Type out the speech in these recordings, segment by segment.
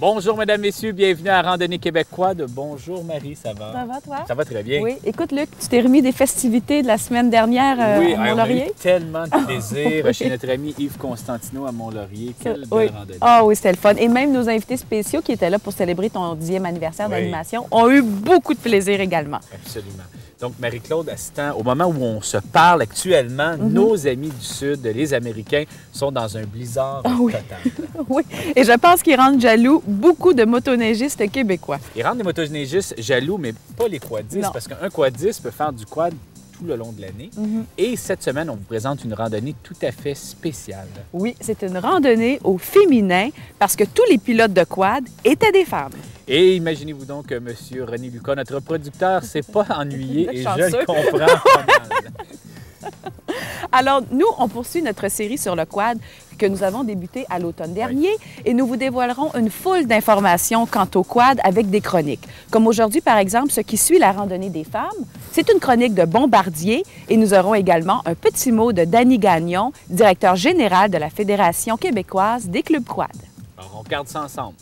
Bonjour, mesdames, messieurs, bienvenue à Randonnée Québec Quad. Bonjour, Marie, ça va? Ça va, toi? Ça va très bien. Oui. Écoute, Luc, tu t'es remis des festivités de la semaine dernière à Mont-Laurier? On a eu tellement de plaisir chez notre ami Yves Constantino à Mont-Laurier. Quelle belle randonnée. Ah oui, c'était le fun. Et même nos invités spéciaux qui étaient là pour célébrer ton 10e anniversaire d'animation ont eu beaucoup de plaisir également. Absolument. Donc, Marie-Claude, assistant, au moment où on se parle actuellement, nos amis du Sud, les Américains, sont dans un blizzard total. Oui, et je pense qu'ils rendent jaloux beaucoup de motoneigistes québécois. Ils rendent les motoneigistes jaloux, mais pas les quadistes, parce qu'un quadiste peut faire du quad tout le long de l'année. Et cette semaine, on vous présente une randonnée tout à fait spéciale. Oui, c'est une randonnée au féminin parce que tous les pilotes de quad étaient des femmes. Et imaginez-vous donc que M. René Lucas, notre producteur, s'est pas ennuyé et je le comprends pas mal. Alors, nous, on poursuit notre série sur le quad que nous avons débuté à l'automne dernier et nous vous dévoilerons une foule d'informations quant au quad avec des chroniques. Comme aujourd'hui, par exemple, ce qui suit la randonnée des femmes. C'est une chronique de Bombardier et nous aurons également un petit mot de Danny Gagnon, directeur général de la Fédération québécoise des clubs quad. Alors, on regarde ça ensemble.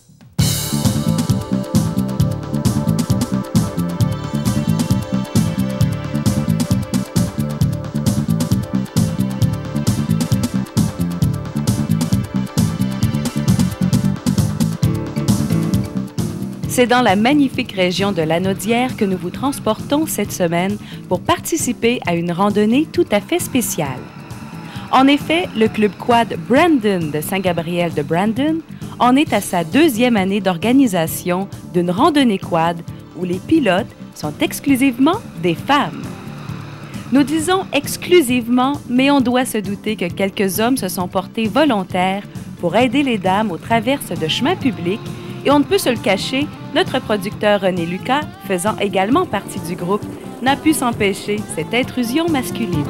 C'est dans la magnifique région de Lanaudière que nous vous transportons cette semaine pour participer à une randonnée tout à fait spéciale. En effet, le club quad Brandon de Saint-Gabriel de Brandon en est à sa 2e année d'organisation d'une randonnée quad où les pilotes sont exclusivement des femmes. Nous disons exclusivement, mais on doit se douter que quelques hommes se sont portés volontaires pour aider les dames aux traverses de chemins publics. Et on ne peut se le cacher, notre producteur René Lucas, faisant également partie du groupe, n'a pu s'empêcher cette intrusion masculine.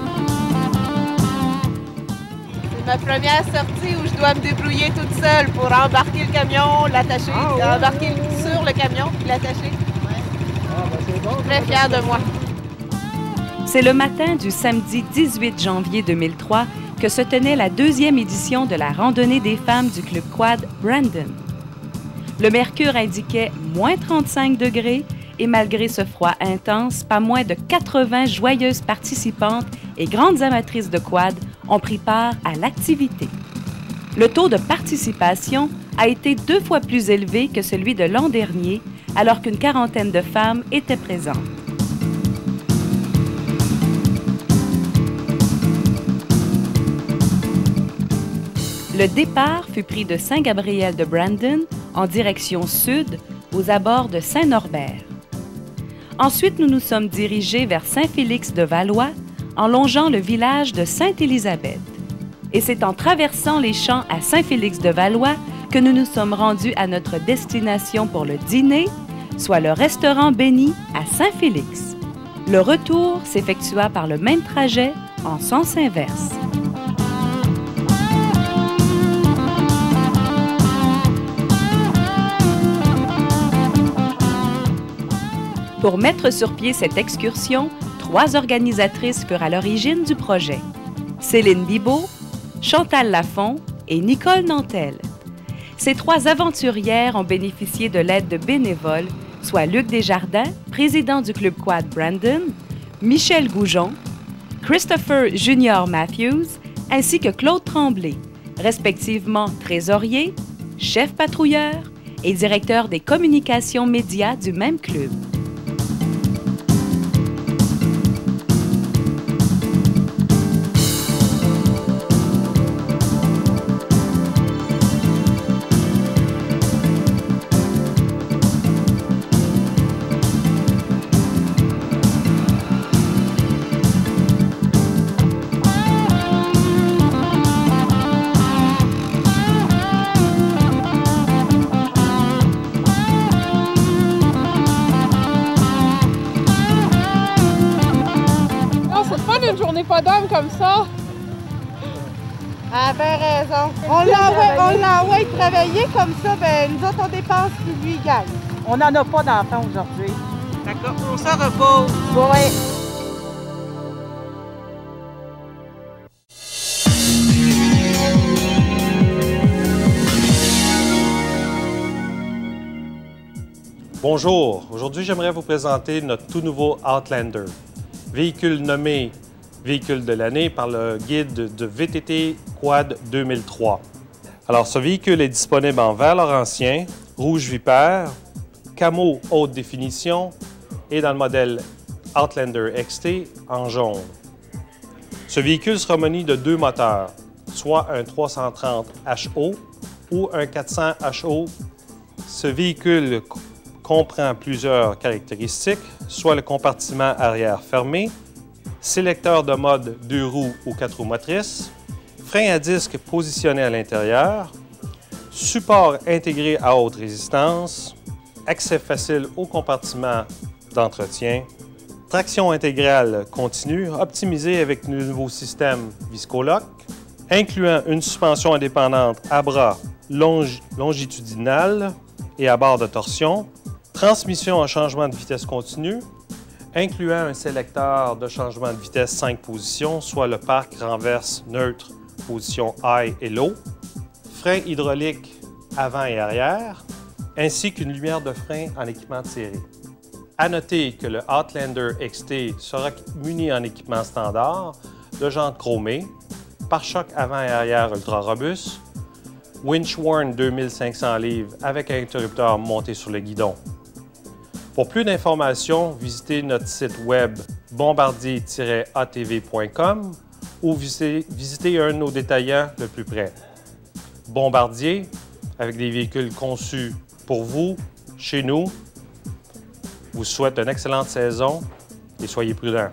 C'est ma première sortie où je dois me débrouiller toute seule pour embarquer le camion, l'attacher, embarquer sur le camion puis l'attacher. Je suis très fière de moi. C'est le matin du samedi 18 janvier 2003 que se tenait la 2e édition de la randonnée des femmes du club quad Brandon. Le mercure indiquait moins 35 degrés et malgré ce froid intense, pas moins de 80 joyeuses participantes et grandes amatrices de quad ont pris part à l'activité. Le taux de participation a été 2 fois plus élevé que celui de l'an dernier, alors qu'une quarantaine de femmes étaient présentes. Le départ fut pris de Saint-Gabriel de Brandon en direction sud, aux abords de Saint-Norbert. Ensuite, nous nous sommes dirigés vers Saint-Félix-de-Valois, en longeant le village de Sainte-Élisabeth. Et c'est en traversant les champs à Saint-Félix-de-Valois que nous nous sommes rendus à notre destination pour le dîner, soit le restaurant Béni à Saint-Félix. Le retour s'effectua par le même trajet en sens inverse. Pour mettre sur pied cette excursion, 3 organisatrices furent à l'origine du projet. Céline Bibeau, Chantal Lafont et Nicole Nantel. Ces 3 aventurières ont bénéficié de l'aide de bénévoles, soit Luc Desjardins, président du club quad Brandon, Michel Goujon, Christopher Junior Matthews, ainsi que Claude Tremblay, respectivement trésorier, chef patrouilleur et directeur des communications médias du même club. une journée pas d'homme comme ça? Ah, ben raison. On l'envoie travailler comme ça, ben nous autres on dépense puis lui il gagne. On n'en a pas d'enfants aujourd'hui. D'accord, on s'en repose. Oui. Bonjour, aujourd'hui j'aimerais vous présenter notre tout nouveau Outlander, véhicule nommé véhicule de l'année par le guide de VTT Quad 2003. Alors ce véhicule est disponible en vert laurentien, rouge vipère, camo haute définition et dans le modèle Outlander XT en jaune. Ce véhicule sera muni de 2 moteurs, soit un 330 HO ou un 400 HO. Ce véhicule comprend plusieurs caractéristiques, soit le compartiment arrière fermé, sélecteur de mode 2 roues ou 4 roues motrices, frein à disque positionné à l'intérieur, support intégré à haute résistance, accès facile au compartiment d'entretien, traction intégrale continue optimisée avec le nouveau système Viscoloc, incluant une suspension indépendante à bras longitudinale et à barre de torsion, transmission en changement de vitesse continue, incluant un sélecteur de changement de vitesse 5 positions, soit le parc renverse neutre, position high et low, frein hydraulique avant et arrière, ainsi qu'une lumière de frein en équipement tiré. À noter que le Outlander XT sera muni en équipement standard, de jantes chromées, pare-choc avant et arrière ultra robuste, winch worn 2500 livres avec un interrupteur monté sur le guidon. Pour plus d'informations, visitez notre site web bombardier-atv.com ou visitez un de nos détaillants le plus près. Bombardier, avec des véhicules conçus pour vous, chez nous, vous souhaite une excellente saison et soyez prudents.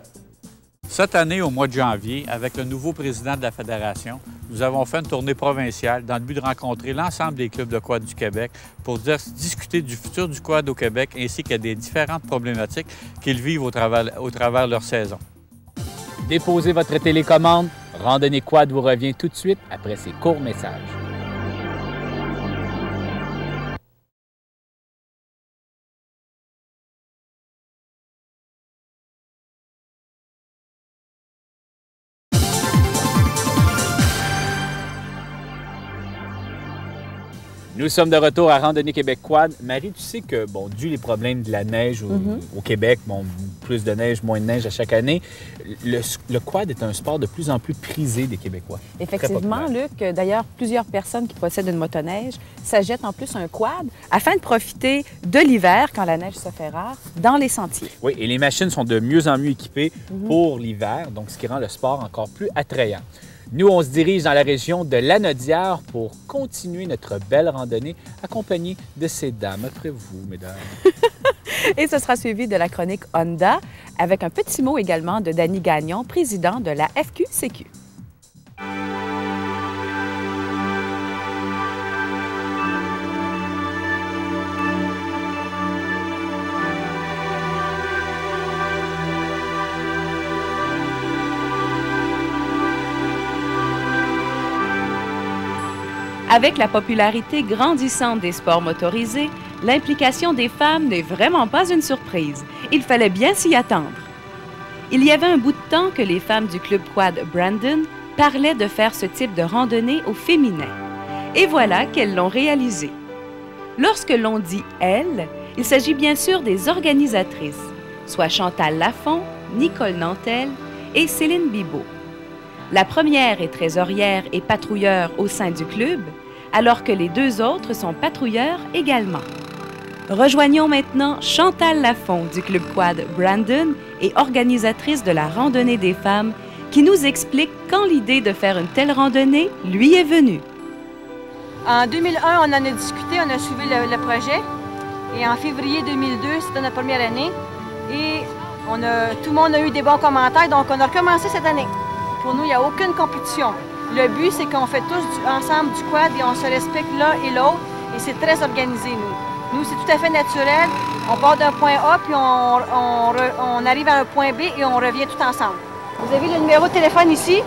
Cette année, au mois de janvier, avec le nouveau président de la Fédération, nous avons fait une tournée provinciale dans le but de rencontrer l'ensemble des clubs de quad du Québec pour discuter du futur du quad au Québec ainsi que des différentes problématiques qu'ils vivent au travers de leur saison. Déposez votre télécommande. Randonnée Quad vous revient tout de suite après ces courts messages. Nous sommes de retour à Randonnée Québec Quad. Marie, tu sais que, bon, dû les problèmes de la neige au Québec, bon, plus de neige, moins de neige à chaque année, le quad est un sport de plus en plus prisé des Québécois. Effectivement, Luc. D'ailleurs, plusieurs personnes qui possèdent une motoneige s'achètent en plus un quad afin de profiter de l'hiver, quand la neige se fait rare, dans les sentiers. Oui, et les machines sont de mieux en mieux équipées pour l'hiver, donc ce qui rend le sport encore plus attrayant. Nous, on se dirige dans la région de Lanaudière pour continuer notre belle randonnée accompagnée de ces dames. Après vous, mesdames. Et ce sera suivi de la chronique Honda avec un petit mot également de Danny Gagnon, président de la FQCQ. Avec la popularité grandissante des sports motorisés, l'implication des femmes n'est vraiment pas une surprise. Il fallait bien s'y attendre. Il y avait un bout de temps que les femmes du club quad Brandon parlaient de faire ce type de randonnée au féminin. Et voilà qu'elles l'ont réalisé. Lorsque l'on dit « elles », il s'agit bien sûr des organisatrices, soit Chantal Lafont, Nicole Nantel et Céline Bibeau. La première est trésorière et patrouilleur au sein du club, alors que les deux autres sont patrouilleurs également. Rejoignons maintenant Chantal Lafont du club quad Brandon et organisatrice de la randonnée des femmes qui nous explique quand l'idée de faire une telle randonnée lui est venue. En 2001, on en a discuté, on a suivi le projet et en février 2002, c'était notre première année et tout le monde a eu des bons commentaires, donc on a recommencé cette année. Pour nous, il n'y a aucune compétition. Le but, c'est qu'on fait tous ensemble du quad et on se respecte l'un et l'autre et c'est très organisé, nous. Nous, c'est tout à fait naturel. On part d'un point A puis on arrive à un point B et on revient tout ensemble. Vous avez le numéro de téléphone ici,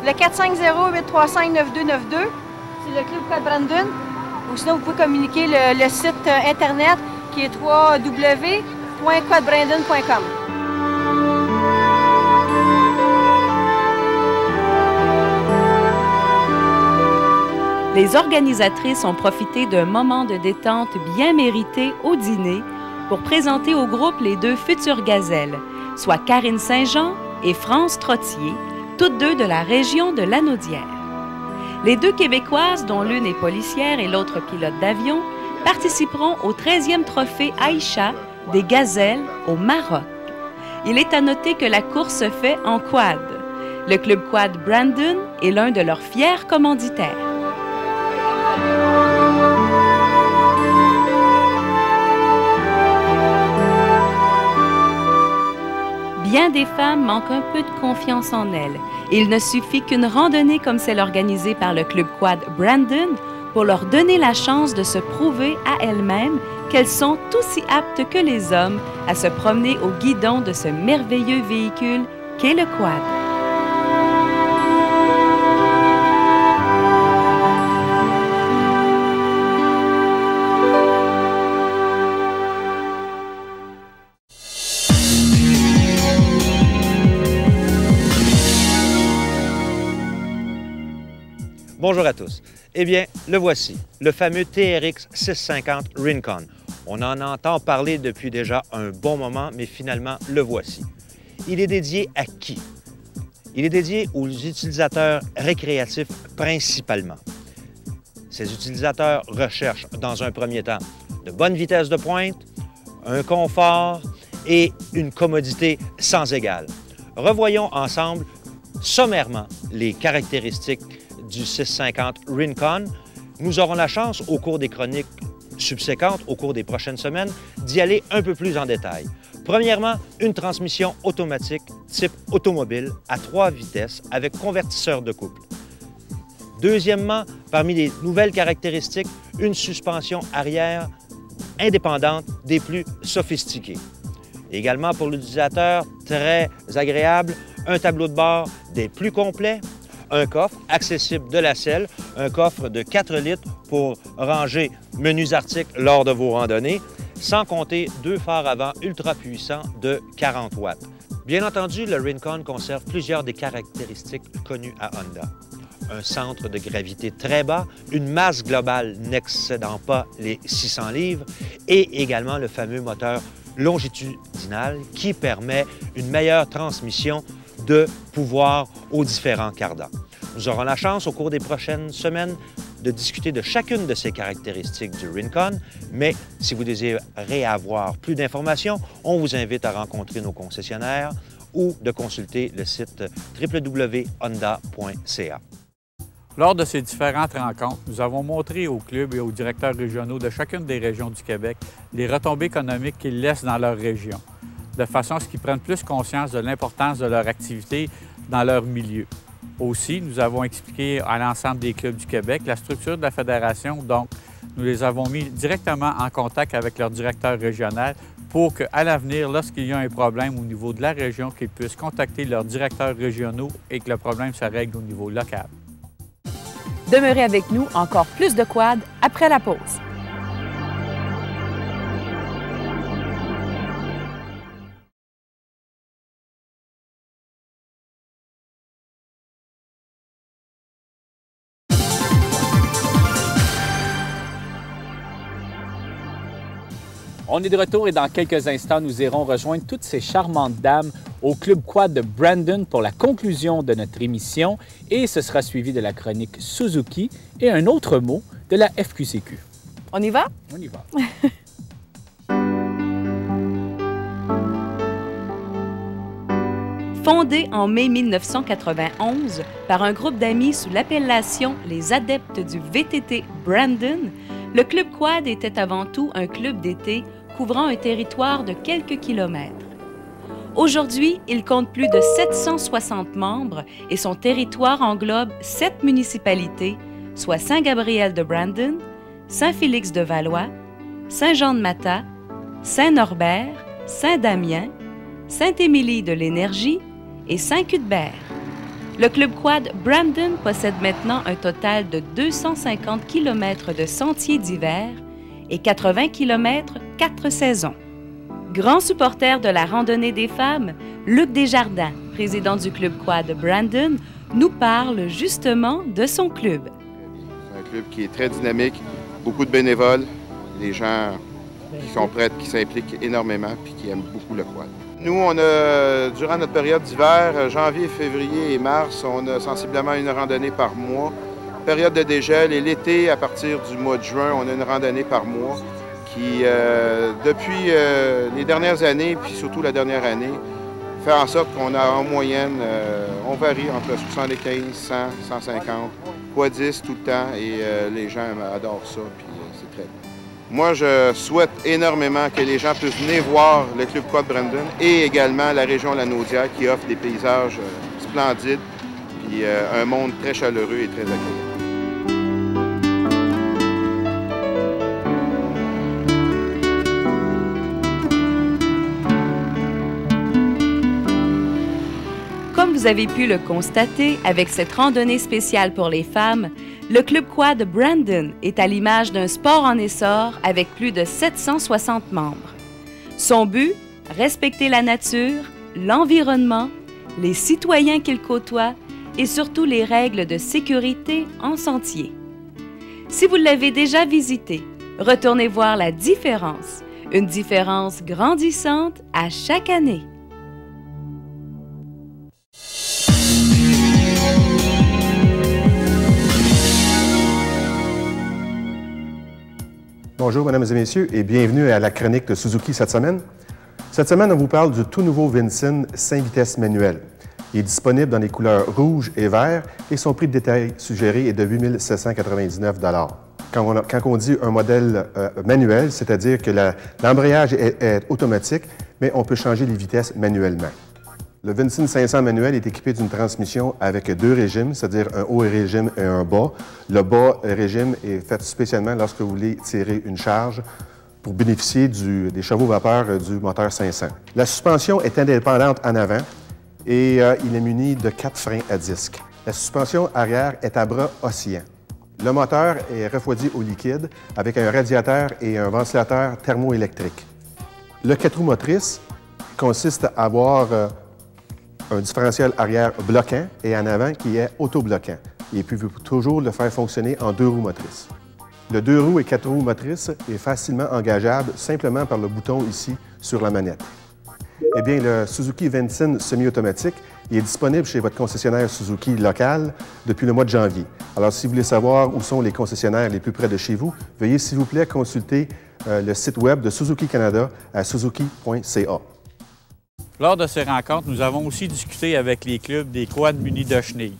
le 450-835-9292. C'est le Club Quad Brandon. Ou sinon, vous pouvez communiquer le site Internet qui est www.quadbrandon.com. Les organisatrices ont profité d'un moment de détente bien mérité au dîner pour présenter au groupe les deux futures gazelles, soit Karine Saint-Jean et France Trottier, toutes deux de la région de Lanaudière. Les deux Québécoises, dont l'une est policière et l'autre pilote d'avion, participeront au 13e trophée Aïcha des gazelles au Maroc. Il est à noter que la course se fait en quad. Le Club Quad Brandon est l'un de leurs fiers commanditaires. Bien des femmes manquent un peu de confiance en elles. Il ne suffit qu'une randonnée comme celle organisée par le Club Quad Brandon pour leur donner la chance de se prouver à elles-mêmes qu'elles sont aussi aptes que les hommes à se promener au guidon de ce merveilleux véhicule qu'est le quad. Bonjour à tous. Eh bien, le voici, le fameux TRX 650 Rincon. On en entend parler depuis déjà un bon moment, mais finalement, le voici. Il est dédié à qui? Il est dédié aux utilisateurs récréatifs principalement. Ces utilisateurs recherchent, dans un premier temps, de bonnes vitesses de pointe, un confort et une commodité sans égale. Revoyons ensemble, sommairement, les caractéristiques du 650 Rincon. Nous aurons la chance, au cours des chroniques subséquentes, au cours des prochaines semaines, d'y aller un peu plus en détail. Premièrement, une transmission automatique type automobile à 3 vitesses avec convertisseur de couple. Deuxièmement, parmi les nouvelles caractéristiques, une suspension arrière indépendante des plus sophistiquées. Également pour l'utilisateur, très agréable, un tableau de bord des plus complets, un coffre accessible de la selle, un coffre de 4 litres pour ranger menus articles lors de vos randonnées, sans compter 2 phares avant ultra puissants de 40 watts. Bien entendu, le Rincon conserve plusieurs des caractéristiques connues à Honda. Un centre de gravité très bas, une masse globale n'excédant pas les 600 livres et également le fameux moteur longitudinal qui permet une meilleure transmission de pouvoir aux différents cardans. Nous aurons la chance, au cours des prochaines semaines, de discuter de chacune de ces caractéristiques du Rincon, mais si vous désirez avoir plus d'informations, on vous invite à rencontrer nos concessionnaires ou de consulter le site www.honda.ca. Lors de ces différentes rencontres, nous avons montré aux clubs et aux directeurs régionaux de chacune des régions du Québec les retombées économiques qu'ils laissent dans leur région, de façon à ce qu'ils prennent plus conscience de l'importance de leur activité dans leur milieu. Aussi, nous avons expliqué à l'ensemble des clubs du Québec la structure de la fédération, donc nous les avons mis directement en contact avec leur directeur régional pour qu'à l'avenir, lorsqu'il y a un problème au niveau de la région, qu'ils puissent contacter leurs directeurs régionaux et que le problème se règle au niveau local. Demeurez avec nous, encore plus de quad après la pause. On est de retour et dans quelques instants, nous irons rejoindre toutes ces charmantes dames au Club Quad de Brandon pour la conclusion de notre émission et ce sera suivi de la chronique Suzuki et un autre mot de la FQCQ. On y va? On y va. Fondé en mai 1991 par un groupe d'amis sous l'appellation les Adeptes du VTT Brandon, le Club Quad était avant tout un club d'été couvrant un territoire de quelques kilomètres. Aujourd'hui, il compte plus de 760 membres et son territoire englobe 7 municipalités, soit Saint-Gabriel-de-Brandon, Saint-Félix-de-Valois, Saint-Jean-de-Mata, Saint-Norbert, Saint-Damien, Sainte-Émilie-de-l'Énergie et Saint-Cuthbert. Le Club Quad Brandon possède maintenant un total de 250 km de sentiers d'hiver et 80 km 4 saisons. Grand supporter de la randonnée des femmes, Luc Desjardins, président du Club Quad Brandon, nous parle justement de son club. C'est un club qui est très dynamique, beaucoup de bénévoles, des gens qui sont prêts, qui s'impliquent énormément et qui aiment beaucoup le quad. Nous, on a, durant notre période d'hiver, janvier, février et mars, on a sensiblement une randonnée par mois. Période de dégel et l'été, à partir du mois de juin, on a une randonnée par mois qui, depuis les dernières années, puis surtout la dernière année, fait en sorte qu'on a en moyenne, on varie entre 75, 100, 150, quadistes tout le temps et les gens adorent ça, puis c'est très bien. Moi, je souhaite énormément que les gens puissent venir voir le Club Quad Brandon et également la région Lanaudière qui offre des paysages splendides puis un monde très chaleureux et très agréable. Comme vous avez pu le constater avec cette randonnée spéciale pour les femmes, le Club Quad Brandon est à l'image d'un sport en essor avec plus de 760 membres. Son but, respecter la nature, l'environnement, les citoyens qu'il côtoie et surtout les règles de sécurité en sentier. Si vous l'avez déjà visité, retournez voir la différence, une différence grandissante à chaque année. Bonjour, mesdames et messieurs, et bienvenue à la chronique de Suzuki cette semaine. Cette semaine, on vous parle du tout nouveau Vincin 5 vitesses manuel. Il est disponible dans les couleurs rouge et vert et son prix de détail suggéré est de 8 799 $. Quand on dit un modèle manuel, c'est-à-dire que l'embrayage est automatique, mais on peut changer les vitesses manuellement. Le Vincin 500 manuel est équipé d'une transmission avec 2 régimes, c'est-à-dire un haut régime et un bas. Le bas régime est fait spécialement lorsque vous voulez tirer une charge pour bénéficier des chevaux vapeur du moteur 500. La suspension est indépendante en avant et il est muni de 4 freins à disque. La suspension arrière est à bras oscillants. Le moteur est refroidi au liquide avec un radiateur et un ventilateur thermoélectrique. Le 4 roues motrices consiste à avoir un différentiel arrière bloquant et en avant qui est autobloquant. Et puis, vous pouvez toujours le faire fonctionner en 2 roues motrices. Le 2 roues et 4 roues motrices est facilement engageable simplement par le bouton ici sur la manette. Eh bien, le Suzuki Vincin semi-automatique est disponible chez votre concessionnaire Suzuki local depuis le mois de janvier. Alors, si vous voulez savoir où sont les concessionnaires les plus près de chez vous, veuillez s'il vous plaît consulter le site web de Suzuki Canada à suzuki.ca. Lors de ces rencontres, nous avons aussi discuté avec les clubs des quads munis de chenilles.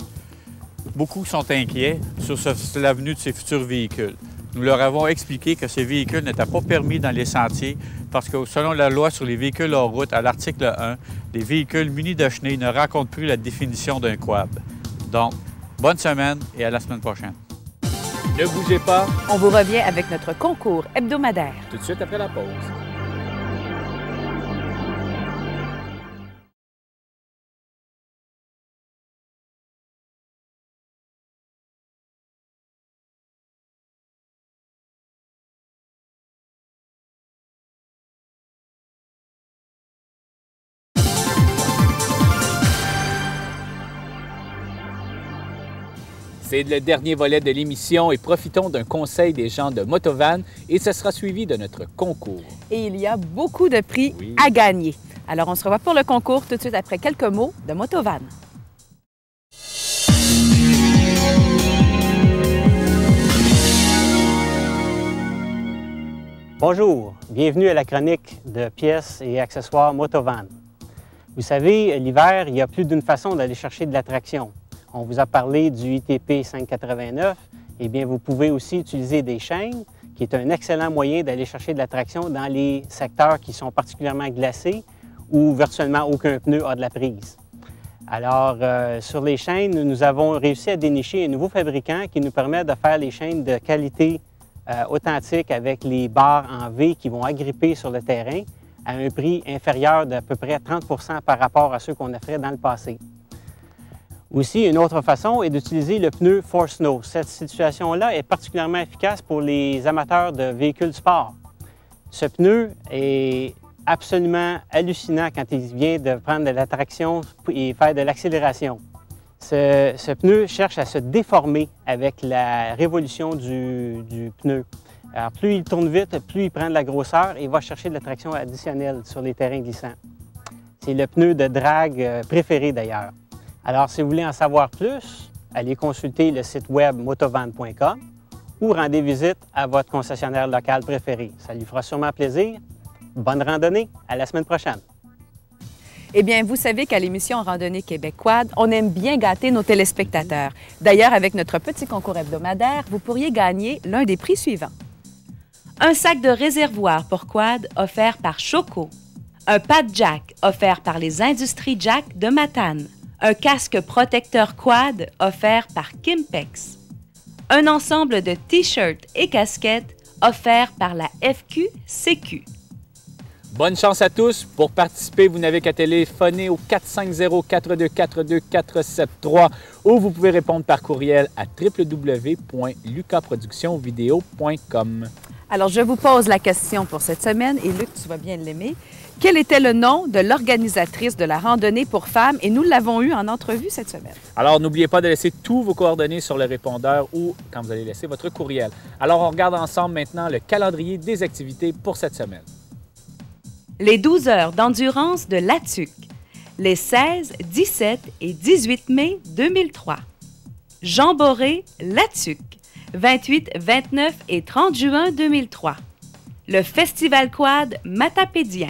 Beaucoup sont inquiets sur l'avenue de ces futurs véhicules. Nous leur avons expliqué que ces véhicules n'étaient pas permis dans les sentiers parce que, selon la loi sur les véhicules hors route, à l'article 1, les véhicules munis de chenilles ne rencontrent plus la définition d'un quad. Donc, bonne semaine et à la semaine prochaine. Ne bougez pas. On vous revient avec notre concours hebdomadaire. Tout de suite après la pause. C'est le dernier volet de l'émission et profitons d'un conseil des gens de Motovan et ce sera suivi de notre concours. Et il y a beaucoup de prix à gagner. Alors, on se revoit pour le concours tout de suite après quelques mots de Motovan. Bonjour, bienvenue à la chronique de pièces et accessoires Motovan. Vous savez, l'hiver, il y a plus d'une façon d'aller chercher de l'attraction. On vous a parlé du ITP 589. Eh bien, vous pouvez aussi utiliser des chaînes, qui est un excellent moyen d'aller chercher de l'attraction dans les secteurs qui sont particulièrement glacés où virtuellement aucun pneu a de la prise. Alors, sur les chaînes, nous avons réussi à dénicher un nouveau fabricant qui nous permet de faire les chaînes de qualité authentique avec les barres en V qui vont agripper sur le terrain à un prix inférieur d'à peu près 30 par rapport à ceux qu'on offrait dans le passé. Aussi, une autre façon est d'utiliser le pneu Force Snow. Cette situation-là est particulièrement efficace pour les amateurs de véhicules sport. Ce pneu est absolument hallucinant quand il vient de prendre de la traction et faire de l'accélération. Ce pneu cherche à se déformer avec la révolution du pneu. Alors, plus il tourne vite, plus il prend de la grosseur et va chercher de la traction additionnelle sur les terrains glissants. C'est le pneu de drague préféré d'ailleurs. Alors, si vous voulez en savoir plus, allez consulter le site web motovan.com ou rendez visite à votre concessionnaire local préféré. Ça lui fera sûrement plaisir. Bonne randonnée, à la semaine prochaine. Eh bien, vous savez qu'à l'émission Randonnée Québec Quad, on aime bien gâter nos téléspectateurs. D'ailleurs, avec notre petit concours hebdomadaire, vous pourriez gagner l'un des prix suivants. Un sac de réservoir pour quad offert par Choco. Un pad jack offert par les Industries Jack de Matane. Un casque protecteur quad offert par Kimpex. Un ensemble de t-shirts et casquettes offert par la FQ-CQ. Bonne chance à tous. Pour participer, vous n'avez qu'à téléphoner au 450-422-473 ou vous pouvez répondre par courriel à www.lucaproductionvideo.com. Alors, je vous pose la question pour cette semaine, et Luc, tu vas bien l'aimer. Quel était le nom de l'organisatrice de la randonnée pour femmes? Et nous l'avons eu en entrevue cette semaine. Alors, n'oubliez pas de laisser tous vos coordonnées sur le répondeur ou quand vous allez laisser votre courriel. Alors, on regarde ensemble maintenant le calendrier des activités pour cette semaine. Les 12 heures d'endurance de l'ATUC, les 16, 17 et 18 mai 2003. Jean Boré, l'ATUC, 28, 29 et 30 juin 2003. Le Festival Quad Matapédien,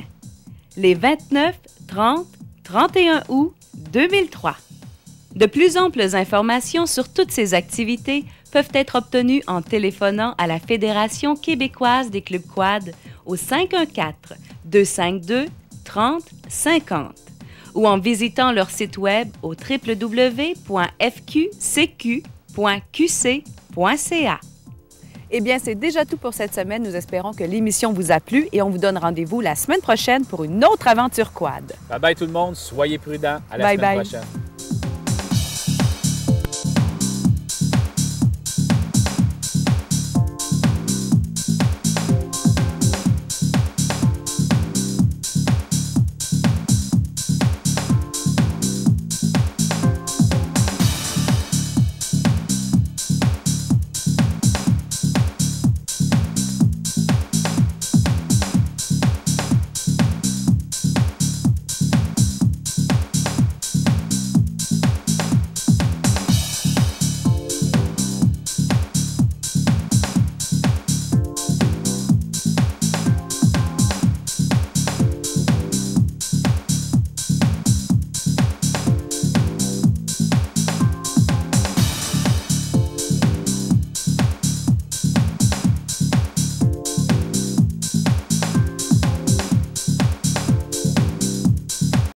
les 29, 30, 31 août 2003. De plus amples informations sur toutes ces activités peuvent être obtenues en téléphonant à la Fédération québécoise des clubs quad au 514-252-3050 ou en visitant leur site web au www.fqcq.qc.ca. Eh bien, c'est déjà tout pour cette semaine. Nous espérons que l'émission vous a plu et on vous donne rendez-vous la semaine prochaine pour une autre aventure quad. Bye bye tout le monde, soyez prudents. À la semaine prochaine.